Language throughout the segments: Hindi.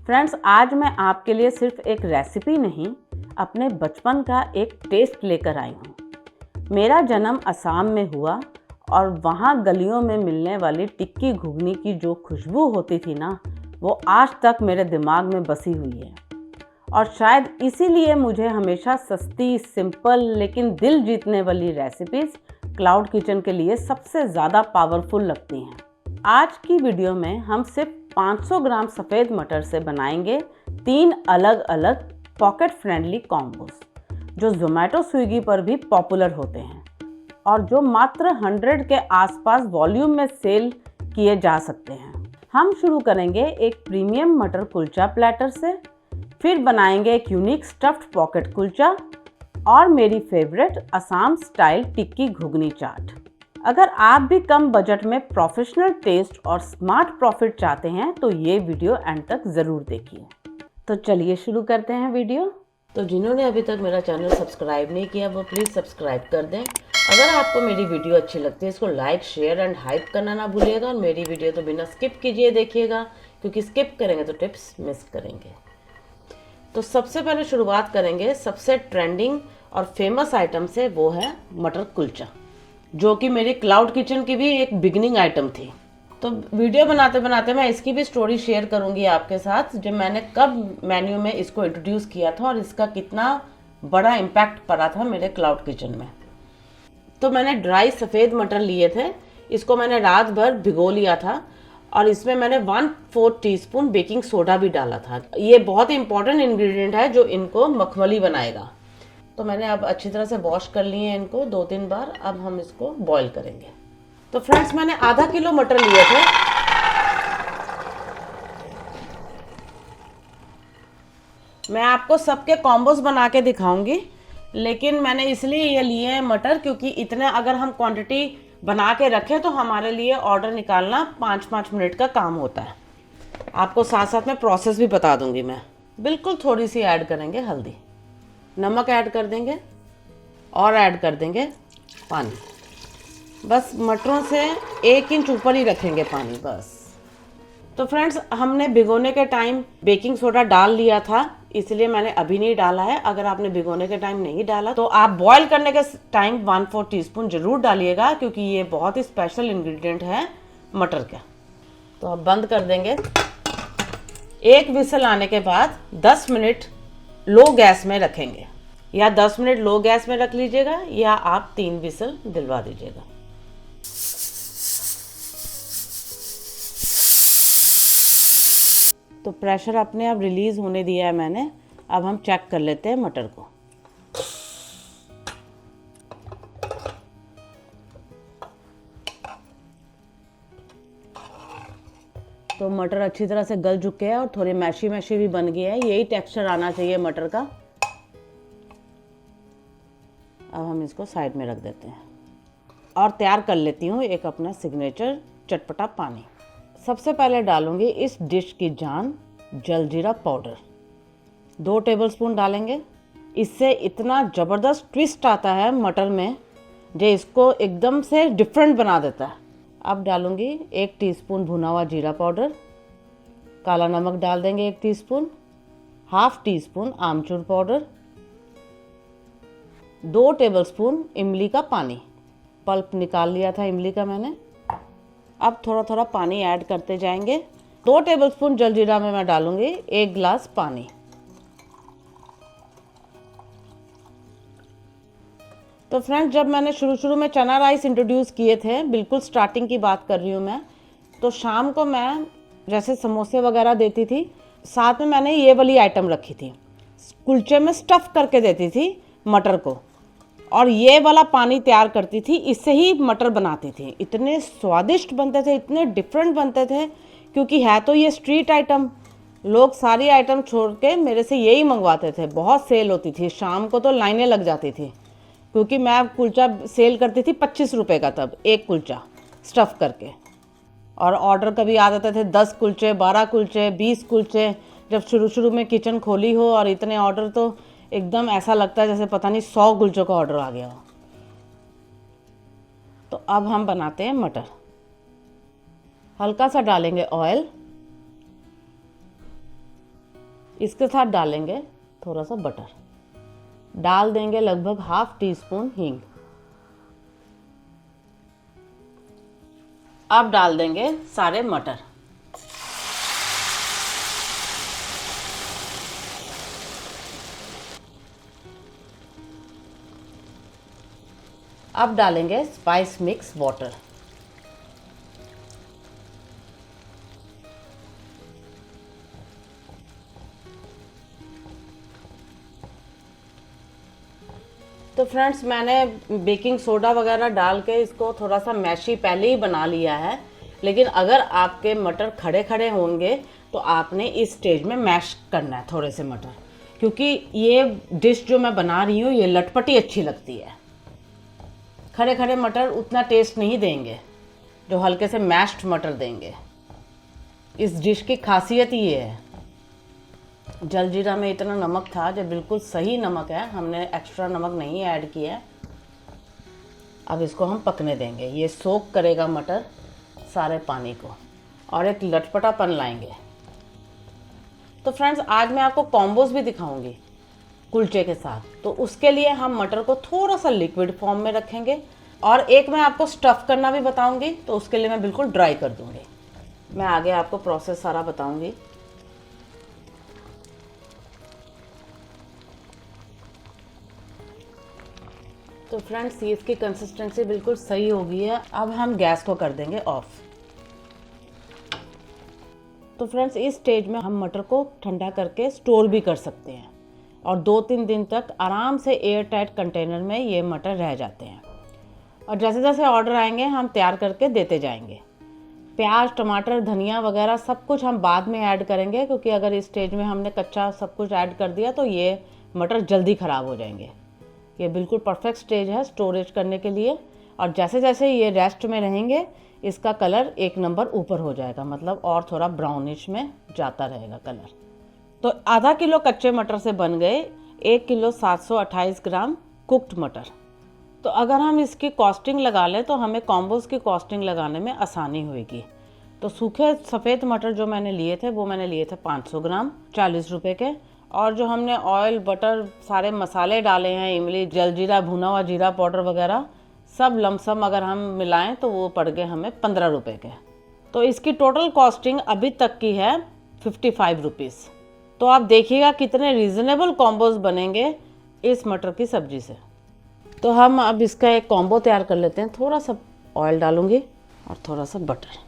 फ्रेंड्स, आज मैं आपके लिए सिर्फ एक रेसिपी नहीं, अपने बचपन का एक टेस्ट लेकर आई हूँ। मेरा जन्म असम में हुआ और वहाँ गलियों में मिलने वाली टिक्की घुगनी की जो खुशबू होती थी ना, वो आज तक मेरे दिमाग में बसी हुई है। और शायद इसीलिए मुझे हमेशा सस्ती, सिंपल लेकिन दिल जीतने वाली रेसिपीज़ क्लाउड किचन के लिए सबसे ज़्यादा पावरफुल लगती हैं। आज की वीडियो में हम सिर्फ 500 ग्राम सफ़ेद मटर से बनाएंगे 3 अलग अलग पॉकेट फ्रेंडली कॉम्बोस जो ज़ोमैटो स्विगी पर भी पॉपुलर होते हैं और जो मात्र 100 के आसपास वॉल्यूम में सेल किए जा सकते हैं। हम शुरू करेंगे एक प्रीमियम मटर कुलचा प्लेटर से, फिर बनाएंगे एक यूनिक स्टफ्ड पॉकेट कुलचा और मेरी फेवरेट असम स्टाइल टिक्की घुगनी चाट। अगर आप भी कम बजट में प्रोफेशनल टेस्ट और स्मार्ट प्रॉफिट चाहते हैं तो ये वीडियो एंड तक ज़रूर देखिए। तो चलिए शुरू करते हैं वीडियो। तो जिन्होंने अभी तक मेरा चैनल सब्सक्राइब नहीं किया वो प्लीज़ सब्सक्राइब कर दें। अगर आपको मेरी वीडियो अच्छी लगती है इसको लाइक, शेयर एंड हाइप करना ना भूलिएगा और मेरी वीडियो तो बिना स्किप कीजिए देखिएगा, क्योंकि स्किप करेंगे तो टिप्स मिस करेंगे। तो सबसे पहले शुरुआत करेंगे सबसे ट्रेंडिंग और फेमस आइटम से, वो है मटर कुलचा, जो कि मेरी क्लाउड किचन की भी एक बिगनिंग आइटम थी। तो वीडियो बनाते बनाते मैं इसकी भी स्टोरी शेयर करूंगी आपके साथ, जब मैंने कब मेन्यू में इसको इंट्रोड्यूस किया था और इसका कितना बड़ा इम्पैक्ट पड़ा था मेरे क्लाउड किचन में। तो मैंने ड्राई सफ़ेद मटर लिए थे, इसको मैंने रात भर भिगो लिया था और इसमें मैंने 1/4 टीस्पून बेकिंग सोडा भी डाला था। ये बहुत ही इंपॉर्टेंट इंग्रेडिएंट है जो इनको मखमली बनाएगा। तो मैंने अब अच्छी तरह से वॉश कर लिए हैं इनको 2-3 बार। अब हम इसको बॉईल करेंगे। तो फ्रेंड्स, मैंने आधा किलो मटर लिए थे। मैं आपको सबके कॉम्बोस बना के दिखाऊंगी, लेकिन मैंने इसलिए ये लिए हैं मटर, क्योंकि इतने अगर हम क्वांटिटी बना के रखें तो हमारे लिए ऑर्डर निकालना 5-5 मिनट का काम होता है। आपको साथ साथ में प्रोसेस भी बता दूंगी मैं। बिल्कुल थोड़ी सी ऐड करेंगे हल्दी, नमक ऐड कर देंगे और ऐड कर देंगे पानी। बस मटरों से 1 इंच ऊपर ही रखेंगे पानी बस। तो फ्रेंड्स, हमने भिगोने के टाइम बेकिंग सोडा डाल लिया था, इसलिए मैंने अभी नहीं डाला है। अगर आपने भिगोने के टाइम नहीं डाला तो आप बॉईल करने के टाइम 1/4 टीस्पून जरूर डालिएगा, क्योंकि ये बहुत ही स्पेशल इंग्रेडिएंट है मटर का। तो अब बंद कर देंगे। 1 विसल आने के बाद 10 मिनट लो गैस में रखेंगे, या 10 मिनट लो गैस में रख लीजिएगा, या आप 3 विसल दिलवा दीजिएगा। तो प्रेशर अपने आप रिलीज होने दिया है मैंने। अब हम चेक कर लेते हैं मटर को। तो मटर अच्छी तरह से गल चुके हैं और थोड़े मैशी मैशी भी बन गए हैं। यही टेक्सचर आना चाहिए मटर का। अब हम इसको साइड में रख देते हैं और तैयार कर लेती हूँ एक अपना सिग्नेचर चटपटा पानी। सबसे पहले डालूंगी इस डिश की जान जलजीरा पाउडर। 2 टेबलस्पून डालेंगे। इससे इतना ज़बरदस्त ट्विस्ट आता है मटर में, जो इसको एकदम से डिफरेंट बना देता है। अब डालूंगी 1 टीस्पून भुना हुआ जीरा पाउडर। काला नमक डाल देंगे 1 टीस्पून, 1/2 टीस्पून आमचूर पाउडर, 2 टेबलस्पून इमली का पानी। पल्प निकाल लिया था इमली का मैंने। अब थोड़ा थोड़ा पानी ऐड करते जाएंगे। 2 टेबलस्पून जलजीरा में मैं डालूंगी 1 गिलास पानी। तो फ्रेंड्स, जब मैंने शुरू में चना राइस इंट्रोड्यूस किए थे, बिल्कुल स्टार्टिंग की बात कर रही हूँ मैं, तो शाम को मैं जैसे समोसे वगैरह देती थी, साथ में मैंने ये वाली आइटम रखी थी। कुलचे में स्टफ़ करके देती थी मटर को, और ये वाला पानी तैयार करती थी, इससे ही मटर बनाती थी। इतने स्वादिष्ट बनते थे, इतने डिफरेंट बनते थे, क्योंकि है तो ये स्ट्रीट आइटम। लोग सारी आइटम छोड़ के मेरे से यही मंगवाते थे। बहुत सेल होती थी, शाम को तो लाइनें लग जाती थी, क्योंकि मैं कुलचा सेल करती थी 25 रुपये का, तब एक कुलचा स्टफ़ करके। और ऑर्डर कभी आ जाते थे 10 कुलचे, 12 कुलचे, 20 कुलचे। जब शुरू में किचन खोली हो और इतने ऑर्डर, तो एकदम ऐसा लगता है जैसे पता नहीं 100 कुलचों का ऑर्डर आ गया हो। तो अब हम बनाते हैं मटर। हल्का सा डालेंगे ऑयल, इसके साथ डालेंगे थोड़ा सा बटर, डाल देंगे लगभग हाफ टी स्पून हींग। अब डाल देंगे सारे मटर। अब डालेंगे स्पाइस मिक्स वाटर। तो फ्रेंड्स, मैंने बेकिंग सोडा वगैरह डाल के इसको थोड़ा सा मैशी पहले ही बना लिया है, लेकिन अगर आपके मटर खड़े खड़े होंगे तो आपने इस स्टेज में मैश करना है थोड़े से मटर, क्योंकि ये डिश जो मैं बना रही हूँ ये लटपटी अच्छी लगती है। खड़े खड़े मटर उतना टेस्ट नहीं देंगे जो हल्के से मैश्ड मटर देंगे। इस डिश की खासियत ये है। जलजीरा में इतना नमक था जो बिल्कुल सही नमक है, हमने एक्स्ट्रा नमक नहीं ऐड किया है। अब इसको हम पकने देंगे, ये सोक करेगा मटर सारे पानी को और एक लटपटापन लाएंगे। तो फ्रेंड्स, आज मैं आपको कॉम्बोज भी दिखाऊंगी कुलचे के साथ, तो उसके लिए हम मटर को थोड़ा सा लिक्विड फॉर्म में रखेंगे और एक मैं आपको स्टफ़ करना भी बताऊंगी, तो उसके लिए मैं बिल्कुल ड्राई कर दूंगी। मैं आगे आपको प्रोसेस सारा बताऊंगी। तो फ्रेंड्स, ये इसकी कंसिस्टेंसी बिल्कुल सही हो गई है। अब हम गैस को कर देंगे ऑफ। तो फ्रेंड्स, इस स्टेज में हम मटर को ठंडा करके स्टोर भी कर सकते हैं और 2-3 दिन तक आराम से एयर टाइट कंटेनर में ये मटर रह जाते हैं। और जैसे जैसे ऑर्डर आएंगे हम तैयार करके देते जाएंगे। प्याज, टमाटर, धनिया वगैरह सब कुछ हम बाद में ऐड करेंगे, क्योंकि अगर इस स्टेज में हमने कच्चा सब कुछ ऐड कर दिया तो ये मटर जल्दी ख़राब हो जाएंगे। ये बिल्कुल परफेक्ट स्टेज है स्टोरेज करने के लिए। और जैसे जैसे ये रेस्ट में रहेंगे इसका कलर एक नंबर ऊपर हो जाएगा, मतलब और थोड़ा ब्राउनिश में जाता रहेगा कलर। तो आधा किलो कच्चे मटर से बन गए 1 किलो 728 ग्राम कुक्ड मटर। तो अगर हम इसकी कॉस्टिंग लगा लें तो हमें कॉम्बोज की कॉस्टिंग लगाने में आसानी होगी। तो सूखे सफ़ेद मटर जो मैंने लिए थे वो मैंने लिए थे 500 ग्राम 40 रुपये के। और जो हमने ऑयल, बटर, सारे मसाले डाले हैं, इमली, जलजीरा, भुना हुआ जीरा पाउडर वगैरह सब लमसम अगर हम मिलाएं तो वो पड़ गए हमें 15 रुपये के। तो इसकी टोटल कॉस्टिंग अभी तक की है 55 रुपीज़। तो आप देखिएगा कितने रीज़नेबल कॉम्बोज बनेंगे इस मटर की सब्ज़ी से। तो हम अब इसका एक कॉम्बो तैयार कर लेते हैं। थोड़ा सा ऑयल डालूंगी और थोड़ा सा बटर,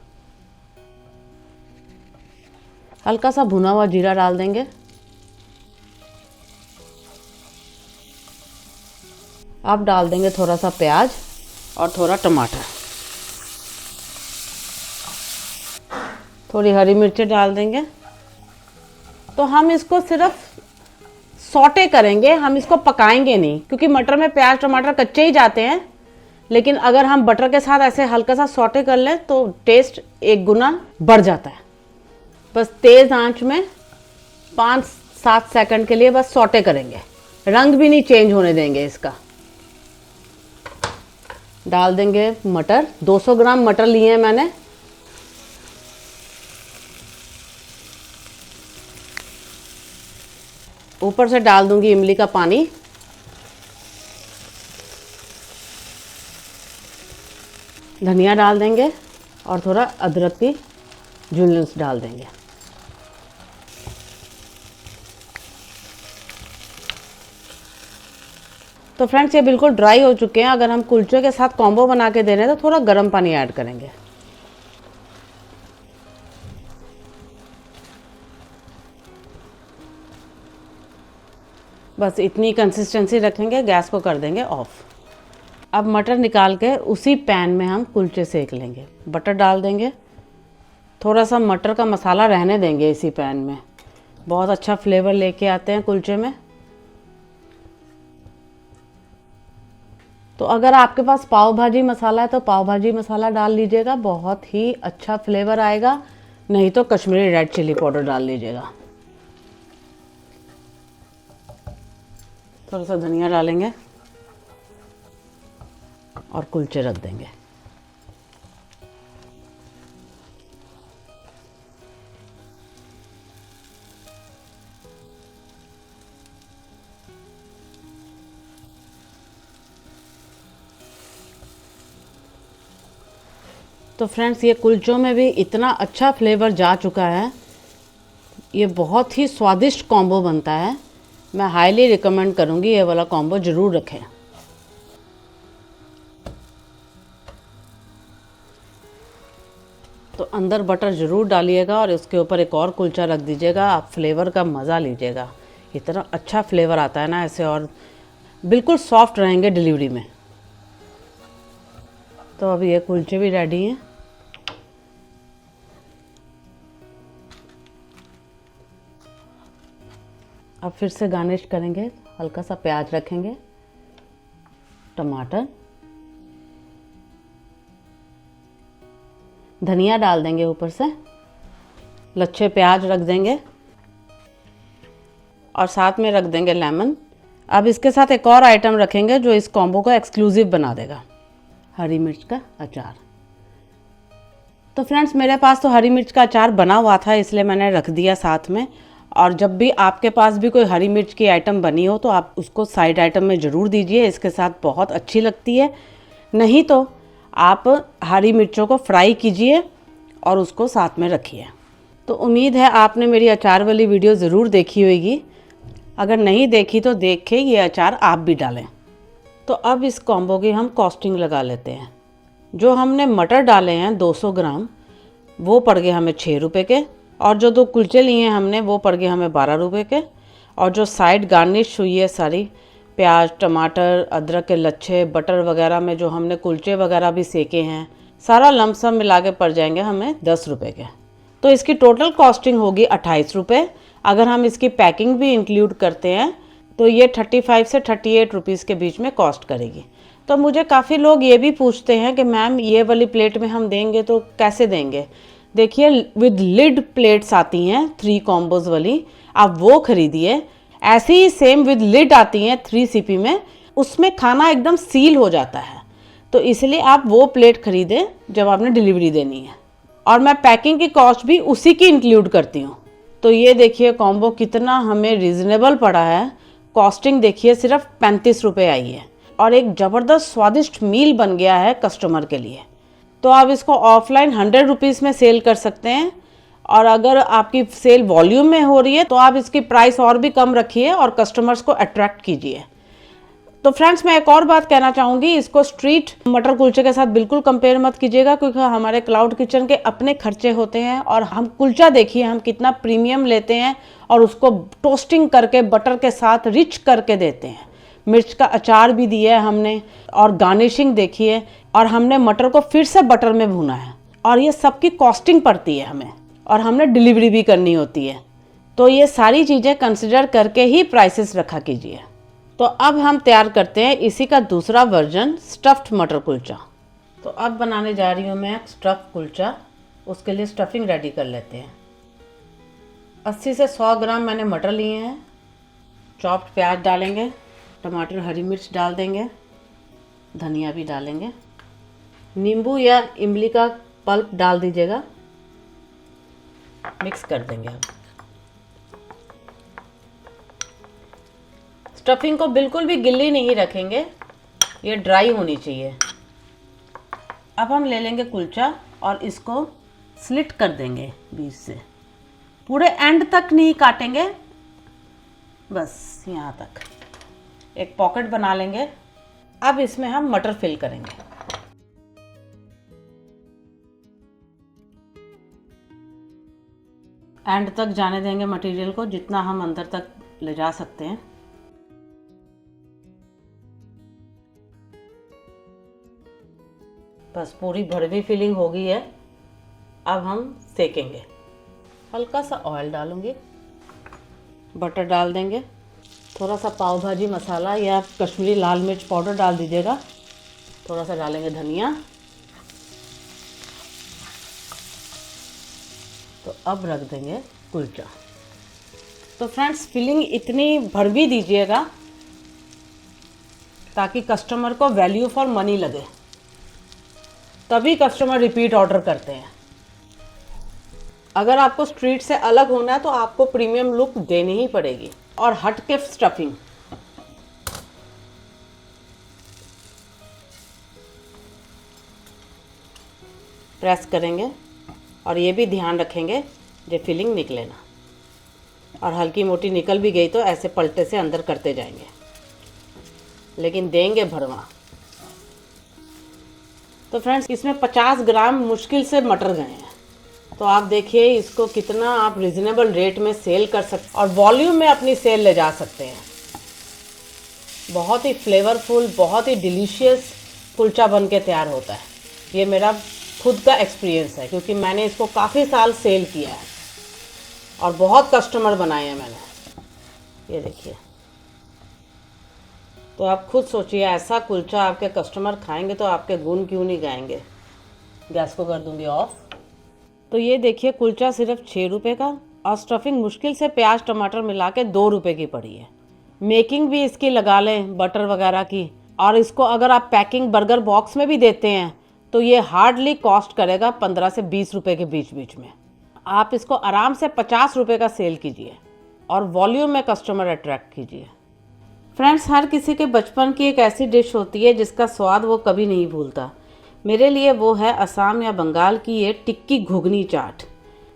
हल्का सा भुना हुआ जीरा डाल देंगे। अब डाल देंगे थोड़ा सा प्याज और थोड़ा टमाटर, थोड़ी हरी मिर्ची डाल देंगे। तो हम इसको सिर्फ सौटे करेंगे, हम इसको पकाएंगे नहीं, क्योंकि मटर में प्याज टमाटर कच्चे ही जाते हैं। लेकिन अगर हम बटर के साथ ऐसे हल्का सा सौटे कर लें तो टेस्ट एक गुना बढ़ जाता है। बस तेज़ आंच में 5-7 सेकंड के लिए बस सौटे करेंगे, रंग भी नहीं चेंज होने देंगे इसका। डाल देंगे मटर, 200 ग्राम मटर लिए हैं मैंने। ऊपर से डाल दूंगी इमली का पानी। धनिया डाल देंगे और थोड़ा अदरक की जूलियंस डाल देंगे। तो फ्रेंड्स, ये बिल्कुल ड्राई हो चुके हैं। अगर हम कुलचे के साथ कॉम्बो बना के दे रहे हैं तो थोड़ा गर्म पानी ऐड करेंगे। बस इतनी कंसिस्टेंसी रखेंगे, गैस को कर देंगे ऑफ। अब मटर निकाल के उसी पैन में हम कुलचे सेक लेंगे। बटर डाल देंगे, थोड़ा सा मटर का मसाला रहने देंगे इसी पैन में, बहुत अच्छा फ्लेवर लेके आते हैं कुलचे में। तो अगर आपके पास पाव भाजी मसाला है तो पाव भाजी मसाला डाल लीजिएगा, बहुत ही अच्छा फ्लेवर आएगा। नहीं तो कश्मीरी रेड चिली पाउडर डाल लीजिएगा। थोड़ा सा धनिया डालेंगे और कुलचे रख देंगे। तो फ्रेंड्स, ये कुलचों में भी इतना अच्छा फ्लेवर जा चुका है, ये बहुत ही स्वादिष्ट कॉम्बो बनता है। मैं हाईली रिकमेंड करूँगी ये वाला कॉम्बो ज़रूर रखें। तो अंदर बटर ज़रूर डालिएगा और इसके ऊपर एक और कुलचा रख दीजिएगा, आप फ्लेवर का मज़ा लीजिएगा। इतना अच्छा फ्लेवर आता है ना ऐसे, और बिल्कुल सॉफ्ट रहेंगे डिलीवरी में। तो अब ये कुलचे भी रेडी हैं। अब फिर से गार्निश करेंगे, हल्का सा प्याज रखेंगे, टमाटर, धनिया डाल देंगे ऊपर से, लच्छे प्याज रख देंगे और साथ में रख देंगे लेमन। अब इसके साथ एक और आइटम रखेंगे जो इस कॉम्बो को एक्सक्लूसिव बना देगा, हरी मिर्च का अचार। तो फ्रेंड्स, मेरे पास तो हरी मिर्च का अचार बना हुआ था, इसलिए मैंने रख दिया साथ में। और जब भी आपके पास भी कोई हरी मिर्च की आइटम बनी हो तो आप उसको साइड आइटम में ज़रूर दीजिए, इसके साथ बहुत अच्छी लगती है। नहीं तो आप हरी मिर्चों को फ्राई कीजिए और उसको साथ में रखिए। तो उम्मीद है आपने मेरी अचार वाली वीडियो ज़रूर देखी होगी। अगर नहीं देखी तो देख के ये अचार आप भी डालें। तो अब इस कॉम्बो की हम कॉस्टिंग लगा लेते हैं। जो हमने मटर डाले हैं 200 ग्राम, वो पड़ गए हमें 6 रुपये के, और जो 2 कुलचे लिए हैं हमने वो पड़ गए हमें 12 रुपये के। और जो साइड गार्निश हुई है सारी, प्याज, टमाटर, अदरक के लच्छे, बटर वगैरह में जो हमने कुलचे वगैरह भी सेके हैं, सारा लमसम मिला के पड़ जाएंगे हमें 10 रुपये के। तो इसकी टोटल कॉस्टिंग होगी 28 रुपये। अगर हम इसकी पैकिंग भी इंक्लूड करते हैं तो ये 35 से 38 रुपीज़ के बीच में कॉस्ट करेगी। तो मुझे काफ़ी लोग ये भी पूछते हैं कि मैम ये वाली प्लेट में हम देंगे तो कैसे देंगे। देखिए, विद लिड प्लेट्स आती हैं 3 कॉम्बोज वाली, आप वो खरीदिए। ऐसी ही सेम विद लिड आती हैं 3 CP में, उसमें खाना एकदम सील हो जाता है। तो इसलिए आप वो प्लेट खरीदें जब आपने डिलीवरी देनी है। और मैं पैकिंग की कॉस्ट भी उसी की इंक्लूड करती हूँ। तो ये देखिए कॉम्बो कितना हमें रीज़नेबल पड़ा है। कॉस्टिंग देखिए सिर्फ 35 रुपये आई है और एक ज़बरदस्त स्वादिष्ट मील बन गया है कस्टमर के लिए। तो आप इसको ऑफलाइन 100 रुपीज़ में सेल कर सकते हैं, और अगर आपकी सेल वॉल्यूम में हो रही है तो आप इसकी प्राइस और भी कम रखिए और कस्टमर्स को अट्रैक्ट कीजिए। तो फ्रेंड्स, मैं एक और बात कहना चाहूँगी, इसको स्ट्रीट मटर कुलचे के साथ बिल्कुल कंपेयर मत कीजिएगा, क्योंकि हमारे क्लाउड किचन के अपने खर्चे होते हैं। और हम कुलचा देखिए हम कितना प्रीमियम लेते हैं और उसको टोस्टिंग करके बटर के साथ रिच करके देते हैं। मिर्च का अचार भी दिया है हमने, और गार्निशिंग देखिए, और हमने मटर को फिर से बटर में भूना है, और ये सबकी कॉस्टिंग पड़ती है हमें, और हमने डिलीवरी भी करनी होती है। तो ये सारी चीज़ें कंसिडर करके ही प्राइसेस रखा कीजिए। तो अब हम तैयार करते हैं इसी का दूसरा वर्जन, स्टफ्ड मटर कुलचा। तो अब बनाने जा रही हूँ मैं स्टफ़ कुलचा। उसके लिए स्टफिंग रेडी कर लेते हैं। 80 से 100 ग्राम मैंने मटर लिए हैं। चॉप्ड प्याज डालेंगे, टमाटर, हरी मिर्च डाल देंगे, धनिया भी डालेंगे, नींबू या इमली का पल्प डाल दीजिएगा, मिक्स कर देंगे। अब स्टफिंग को बिल्कुल भी गिल्ली नहीं रखेंगे, ये ड्राई होनी चाहिए। अब हम ले लेंगे कुलचा और इसको स्लिट कर देंगे बीच से, पूरे एंड तक नहीं काटेंगे, बस यहाँ तक। एक पॉकेट बना लेंगे। अब इसमें हम मटर फिल करेंगे। एंड तक जाने देंगे मटेरियल को, जितना हम अंदर तक ले जा सकते हैं। बस पूरी भरवी फिलिंग हो गई है। अब हम सेकेंगे। हल्का सा ऑयल डालूंगी, बटर डाल देंगे, थोड़ा सा पाव भाजी मसाला या कश्मीरी लाल मिर्च पाउडर डाल दीजिएगा, थोड़ा सा डालेंगे धनिया। तो अब रख देंगे कुलचा। तो फ्रेंड्स, फिलिंग इतनी भरवी दीजिएगा ताकि कस्टमर को वैल्यू फॉर मनी लगे, तभी कस्टमर रिपीट ऑर्डर करते हैं। अगर आपको स्ट्रीट से अलग होना है तो आपको प्रीमियम लुक देनी ही पड़ेगी। और हटके स्टफिंग, प्रेस करेंगे और ये भी ध्यान रखेंगे जो फिलिंग निकले ना, और हल्की मोटी निकल भी गई तो ऐसे पलटे से अंदर करते जाएंगे, लेकिन देंगे भरवा। तो फ्रेंड्स इसमें 50 ग्राम मुश्किल से मटर गए हैं, तो आप देखिए इसको कितना आप रिजनेबल रेट में सेल कर सकते और वॉल्यूम में अपनी सेल ले जा सकते हैं। बहुत ही फ्लेवरफुल, बहुत ही डिलीशियस कुलचा बन के तैयार होता है। ये मेरा खुद का एक्सपीरियंस है, क्योंकि मैंने इसको काफ़ी साल सेल किया है और बहुत कस्टमर बनाए हैं मैंने। ये देखिए, तो आप खुद सोचिए ऐसा कुलचा आपके कस्टमर खाएंगे तो आपके गुण क्यों नहीं गाएंगे। गैस को कर दूंगी ऑफ। तो ये देखिए कुलचा सिर्फ 6 रुपये का, और स्टफिंग मुश्किल से प्याज टमाटर मिला के 2 रुपये की पड़ी है। मेकिंग भी इसकी लगा लें बटर वगैरह की, और इसको अगर आप पैकिंग बर्गर बॉक्स में भी देते हैं तो ये हार्डली कॉस्ट करेगा 15 से 20 रुपये के बीच बीच में। आप इसको आराम से 50 रुपये का सेल कीजिए और वॉल्यूम में कस्टमर अट्रैक्ट कीजिए। फ्रेंड्स, हर किसी के बचपन की एक ऐसी डिश होती है जिसका स्वाद वो कभी नहीं भूलता। मेरे लिए वो है असम या बंगाल की ये टिक्की घुगनी चाट।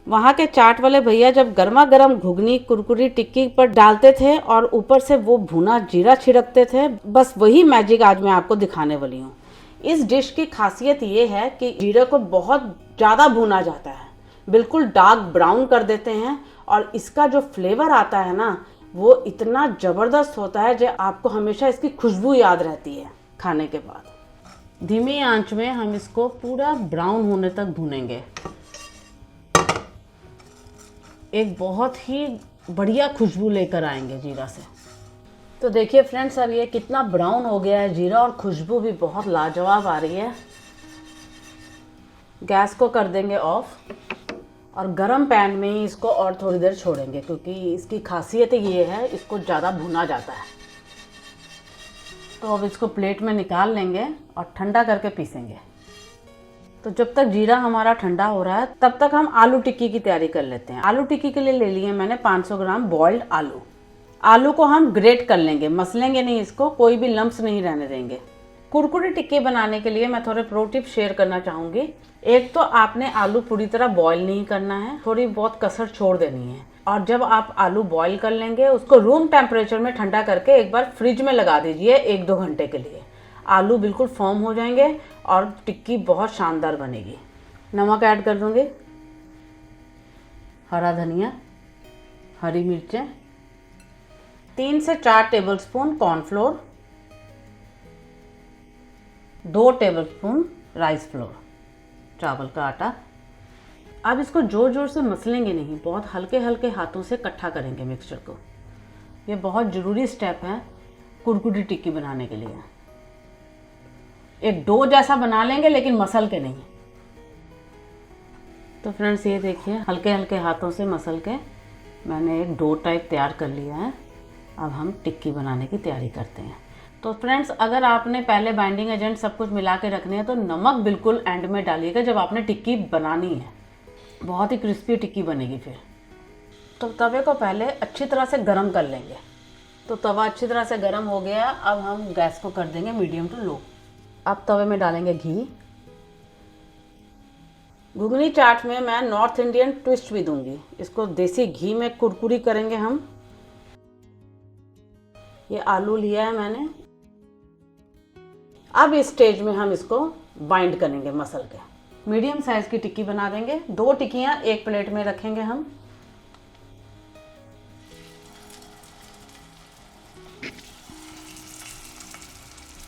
वहाँ के चाट वाले भैया जब गर्मा गर्म घुगनी कुरकुरी टिक्की पर डालते थे और ऊपर से वो भुना जीरा छिड़कते थे, बस वही मैजिक आज मैं आपको दिखाने वाली हूँ। इस डिश की खासियत ये है कि जीरे को बहुत ज़्यादा भुना जाता है, बिल्कुल डार्क ब्राउन कर देते हैं, और इसका जो फ्लेवर आता है ना वो इतना ज़बरदस्त होता है जो आपको हमेशा इसकी खुशबू याद रहती है खाने के बाद। धीमी आंच में हम इसको पूरा ब्राउन होने तक भूनेंगे। एक बहुत ही बढ़िया खुशबू लेकर आएंगे जीरा से। तो देखिए फ्रेंड्स, अब ये कितना ब्राउन हो गया है जीरा, और खुशबू भी बहुत लाजवाब आ रही है। गैस को कर देंगे ऑफ और गरम पैन में ही इसको और थोड़ी देर छोड़ेंगे, क्योंकि इसकी खासियत ये है इसको ज़्यादा भुना जाता है। तो अब इसको प्लेट में निकाल लेंगे और ठंडा करके पीसेंगे। तो जब तक जीरा हमारा ठंडा हो रहा है तब तक हम आलू टिक्की की तैयारी कर लेते हैं। आलू टिक्की के लिए ले लिए मैंने 500 ग्राम बॉइल्ड आलू। आलू को हम ग्रेट कर लेंगे, मसलेंगे नहीं इसको, कोई भी लम्प्स नहीं रहने देंगे। कुरकुरी टिक्की बनाने के लिए मैं थोड़े प्रो टिप शेयर करना चाहूँगी। एक तो आपने आलू पूरी तरह बॉईल नहीं करना है, थोड़ी बहुत कसर छोड़ देनी है, और जब आप आलू बॉईल कर लेंगे उसको रूम टेम्परेचर में ठंडा करके एक बार फ्रिज में लगा दीजिए 1-2 घंटे के लिए। आलू बिल्कुल फर्म हो जाएंगे और टिक्की बहुत शानदार बनेगी। नमक ऐड कर दूँगी, हरा धनिया, हरी मिर्चें, 3 से 4 tablespoon cornflour, 2 tablespoon rice flour, चावल का आटा। अब इसको जोर जोर से मसलेंगे नहीं, बहुत हल्के हल्के हाथों से इकट्ठा करेंगे मिक्सचर को। ये बहुत ज़रूरी स्टेप है कुरकुरी टिक्की बनाने के लिए। एक डो जैसा बना लेंगे लेकिन मसल के नहीं। तो फ्रेंड्स ये देखिए, हल्के हल्के हाथों से मसल के मैंने एक डो टाइप तैयार कर लिया है। अब हम टिक्की बनाने की तैयारी करते हैं। तो फ्रेंड्स, अगर आपने पहले बाइंडिंग एजेंट सब कुछ मिला के रखने हैं तो नमक बिल्कुल एंड में डालिएगा जब आपने टिक्की बनानी है, बहुत ही क्रिस्पी टिक्की बनेगी फिर। तो तवे को पहले अच्छी तरह से गर्म कर लेंगे। तो तवा अच्छी तरह से गर्म हो गया, अब हम गैस को कर देंगे मीडियम टू लो। अब तवे में डालेंगे घी। घुगनी चाट में मैं नॉर्थ इंडियन ट्विस्ट भी दूंगी, इसको देसी घी में कुरकुरी करेंगे हम। ये आलू लिया है मैंने। अब इस स्टेज में हम इसको बाइंड करेंगे मसल के। मीडियम साइज की टिक्की बना देंगे। 2 टिक्कियां एक प्लेट में रखेंगे हम।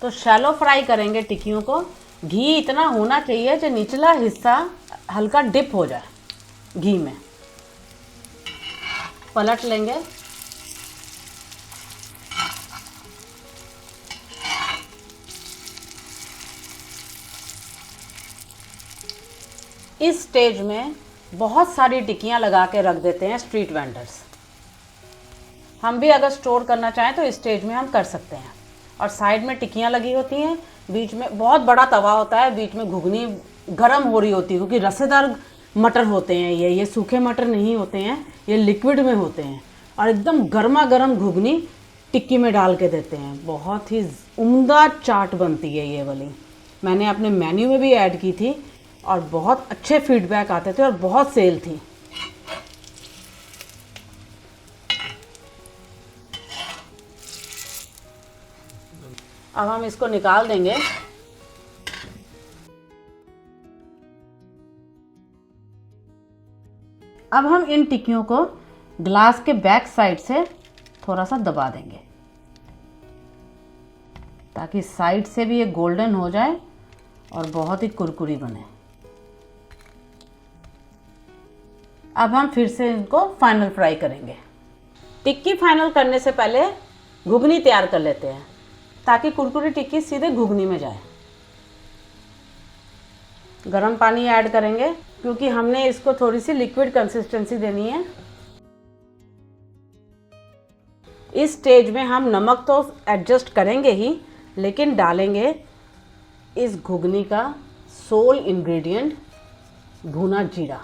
तो शैलो फ्राई करेंगे टिक्कियों को। घी इतना होना चाहिए जो निचला हिस्सा हल्का डिप हो जाए घी में। पलट लेंगे। इस स्टेज में बहुत सारी टिक्कियां लगा के रख देते हैं स्ट्रीट वेंडर्स। हम भी अगर स्टोर करना चाहें तो इस स्टेज में हम कर सकते हैं। और साइड में टिक्कियां लगी होती हैं, बीच में बहुत बड़ा तवा होता है, बीच में घुगनी गर्म हो रही होती है, क्योंकि रसेदार मटर होते हैं ये सूखे मटर नहीं होते हैं, ये लिक्विड में होते हैं। और एकदम गर्मा गर्म घुगनी टिक्की में डाल के देते हैं। बहुत ही उम्दा चाट बनती है ये वाली। मैंने अपने मेन्यू में भी ऐड की थी। और बहुत अच्छे फीडबैक आते थे और बहुत सेल थी। अब हम इसको निकाल देंगे। अब हम इन टिक्कियों को ग्लास के बैक साइड से थोड़ा सा दबा देंगे ताकि साइड से भी ये गोल्डन हो जाए और बहुत ही कुरकुरी बने। अब हम फिर से इनको फाइनल फ्राई करेंगे। टिक्की फाइनल करने से पहले घुगनी तैयार कर लेते हैं ताकि कुरकुरी टिक्की सीधे घुगनी में जाए। गरम पानी ऐड करेंगे क्योंकि हमने इसको थोड़ी सी लिक्विड कंसिस्टेंसी देनी है। इस स्टेज में हम नमक तो एडजस्ट करेंगे ही, लेकिन डालेंगे इस घुगनी का सोल इंग्रेडिएंट भुना जीरा।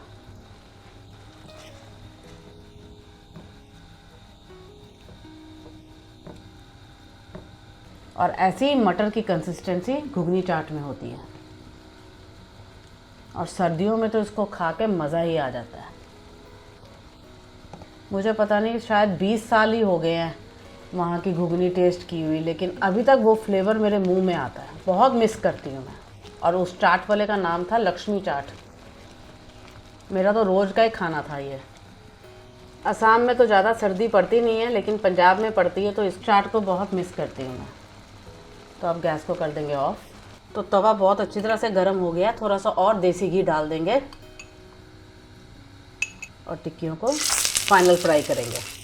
और ऐसी मटर की कंसिस्टेंसी घुगनी चाट में होती है और सर्दियों में तो इसको खा के मज़ा ही आ जाता है। मुझे पता नहीं, शायद 20 साल ही हो गए हैं वहाँ की घुगनी टेस्ट की हुई, लेकिन अभी तक वो फ्लेवर मेरे मुंह में आता है। बहुत मिस करती हूँ मैं। और उस चाट वाले का नाम था लक्ष्मी चाट। मेरा तो रोज़ का ही खाना था ये। असम में तो ज़्यादा सर्दी पड़ती नहीं है, लेकिन पंजाब में पड़ती है, तो इस चाट को बहुत मिस करती हूँ मैं। तो अब गैस को कर देंगे ऑफ। तो तवा बहुत अच्छी तरह से गर्म हो गया। थोड़ा सा और देसी घी डाल देंगे और टिक्कियों को फाइनल फ्राई करेंगे।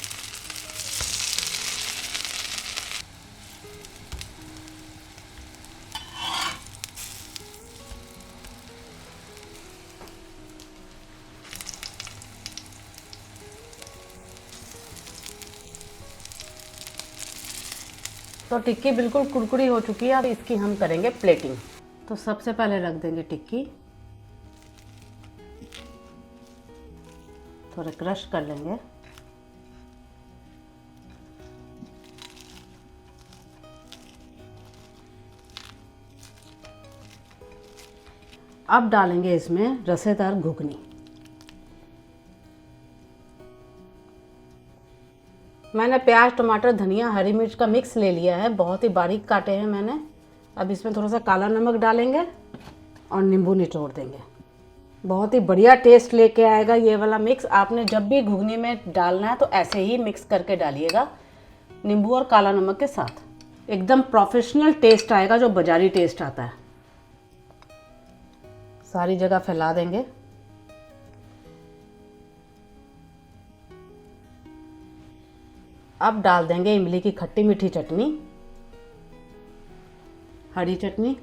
तो टिक्की बिल्कुल कुरकुरी हो चुकी है। अब इसकी हम करेंगे प्लेटिंग। तो सबसे पहले रख देंगे टिक्की, थोड़ा क्रश कर लेंगे। अब डालेंगे इसमें रसेदार घुगनी। मैंने प्याज, टमाटर, धनिया, हरी मिर्च का मिक्स ले लिया है, बहुत ही बारीक काटे हैं मैंने। अब इसमें थोड़ा सा काला नमक डालेंगे और नींबू निचोड़ देंगे। बहुत ही बढ़िया टेस्ट लेके आएगा ये वाला मिक्स। आपने जब भी घुगनी में डालना है तो ऐसे ही मिक्स करके डालिएगा, नींबू और काला नमक के साथ। एकदम प्रोफेशनल टेस्ट आएगा, जो बाजारी टेस्ट आता है। सारी जगह फैला देंगे। अब डाल देंगे इमली की खट्टी मीठी चटनी, हरी चटनी।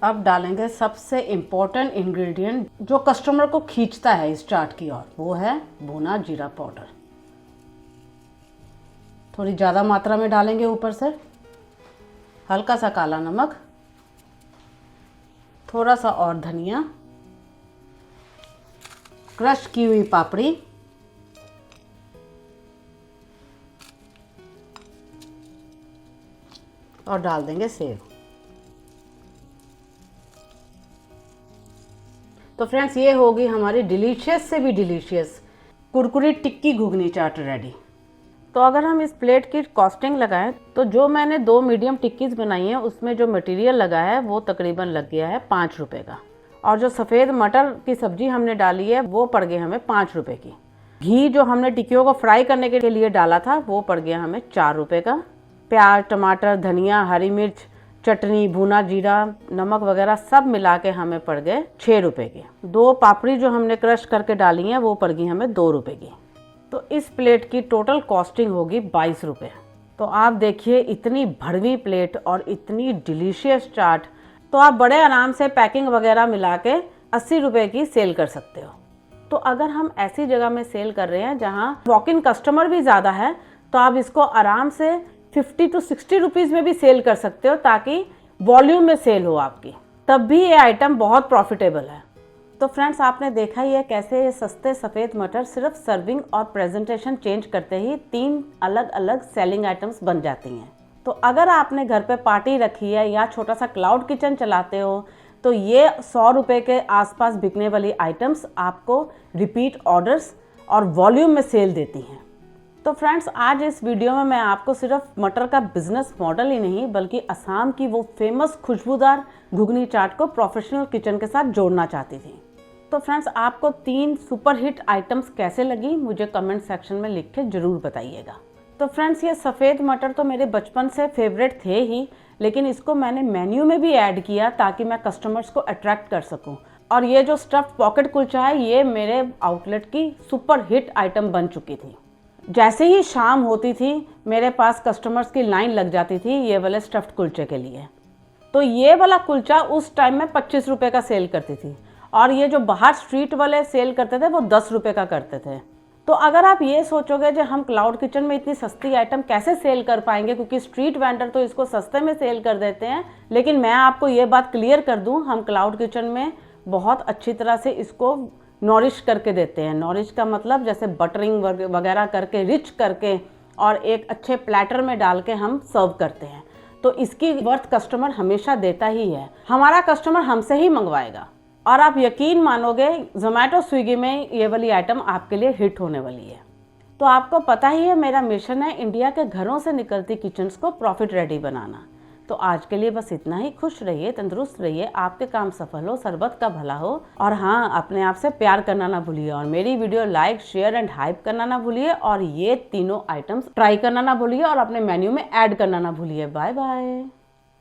अब डालेंगे सबसे इम्पोर्टेंट इंग्रेडिएंट जो कस्टमर को खींचता है इस चाट की ओर, वो है भुना जीरा पाउडर। थोड़ी ज़्यादा मात्रा में डालेंगे ऊपर से। हल्का सा काला नमक, थोड़ा सा और धनिया, क्रश की हुई पापड़ी और डाल देंगे सेव। तो फ्रेंड्स, ये होगी हमारी डिलीशियस से भी डिलीशियस कुरकुरी टिक्की घुगनी चाट रेडी। तो अगर हम इस प्लेट की कॉस्टिंग लगाएं तो जो मैंने 2 मीडियम टिक्कीज बनाई हैं उसमें जो मटेरियल लगा है वो तकरीबन लग गया है 5 रुपये का। और जो सफ़ेद मटर की सब्जी हमने डाली है वो पड़ गई हमें 5 रुपये की। घी जो हमने टिक्कियों को फ्राई करने के लिए डाला था वो पड़ गया हमें 4 रुपये का। प्याज, टमाटर, धनिया, हरी मिर्च, चटनी, भुना जीरा, नमक वगैरह सब मिला के हमें पड़ गए 6 रुपये के। 2 पापड़ी जो हमने क्रश करके डाली हैं वो पड़ गई हमें 2 रुपये की। तो इस प्लेट की टोटल कॉस्टिंग होगी 22 रुपये। तो आप देखिए, इतनी भरवी प्लेट और इतनी डिलीशियस चाट तो आप बड़े आराम से पैकिंग वगैरह मिला के 80 रुपये की सेल कर सकते हो। तो अगर हम ऐसी जगह में सेल कर रहे हैं जहाँ वॉक इन कस्टमर भी ज़्यादा है तो आप इसको आराम से 50 to 60 रुपीज़ में भी सेल कर सकते हो, ताकि वॉल्यूम में सेल हो आपकी, तब भी ये आइटम बहुत प्रॉफिटेबल है। तो फ्रेंड्स, आपने देखा ही है कैसे ये सस्ते सफ़ेद मटर सिर्फ सर्विंग और प्रेजेंटेशन चेंज करते ही 3 अलग अलग सेलिंग आइटम्स बन जाती हैं। तो तो अगर आपने घर पे पार्टी रखी है या छोटा सा क्लाउड किचन चलाते हो तो ये 100 रुपये के आसपास बिकने वाली आइटम्स आपको रिपीट ऑर्डर्स और वॉल्यूम में सेल देती हैं। तो फ्रेंड्स, आज इस वीडियो में मैं आपको सिर्फ मटर का बिजनेस मॉडल ही नहीं बल्कि असम की वो फेमस खुशबूदार घुगनी चाट को प्रोफेशनल किचन के साथ जोड़ना चाहती थी। तो फ्रेंड्स, आपको 3 सुपरहिट आइटम्स कैसे लगी मुझे कमेंट सेक्शन में लिख के ज़रूर बताइएगा। तो फ्रेंड्स, ये सफ़ेद मटर तो मेरे बचपन से फेवरेट थे ही, लेकिन इसको मैंने मेन्यू में भी ऐड किया ताकि मैं कस्टमर्स को अट्रैक्ट कर सकूं। और ये जो स्टफ्ड पॉकेट कुलचा है ये मेरे आउटलेट की सुपर हिट आइटम बन चुकी थी। जैसे ही शाम होती थी मेरे पास कस्टमर्स की लाइन लग जाती थी ये वाले स्टफ्ड कुलचे के लिए। तो ये वाला कुलचा उस टाइम में 25 रुपये का सेल करती थी और ये जो बाहर स्ट्रीट वाले सेल करते थे वो 10 रुपये का करते थे। तो अगर आप ये सोचोगे कि हम क्लाउड किचन में इतनी सस्ती आइटम कैसे सेल कर पाएंगे, क्योंकि स्ट्रीट वेंडर तो इसको सस्ते में सेल कर देते हैं, लेकिन मैं आपको ये बात क्लियर कर दूं, हम क्लाउड किचन में बहुत अच्छी तरह से इसको नॉरिश करके देते हैं। नॉरिश का मतलब जैसे बटरिंग वगैरह करके, रिच करके और एक अच्छे प्लेटर में डाल के हम सर्व करते हैं। तो इसकी वर्थ कस्टमर हमेशा देता ही है, हमारा कस्टमर हमसे ही मंगवाएगा। और आप यकीन मानोगे जोमेटो स्विगी में ये वाली आइटम आपके लिए हिट होने वाली है। तो आपको पता ही है मेरा मिशन है इंडिया के घरों से निकलती किचन्स को प्रॉफिट रेडी बनाना। तो आज के लिए बस इतना ही। खुश रहिए, तंदुरुस्त रहिए, आपके काम सफल हो, सरबत का भला हो। और हाँ, अपने आप से प्यार करना ना भूलिए और मेरी video like, share and hype करना ना भूलिए और ये तीनों आइटम्स ट्राई करना ना भूलिए और अपने मेन्यू में ऐड करना ना भूलिए। Bye bye.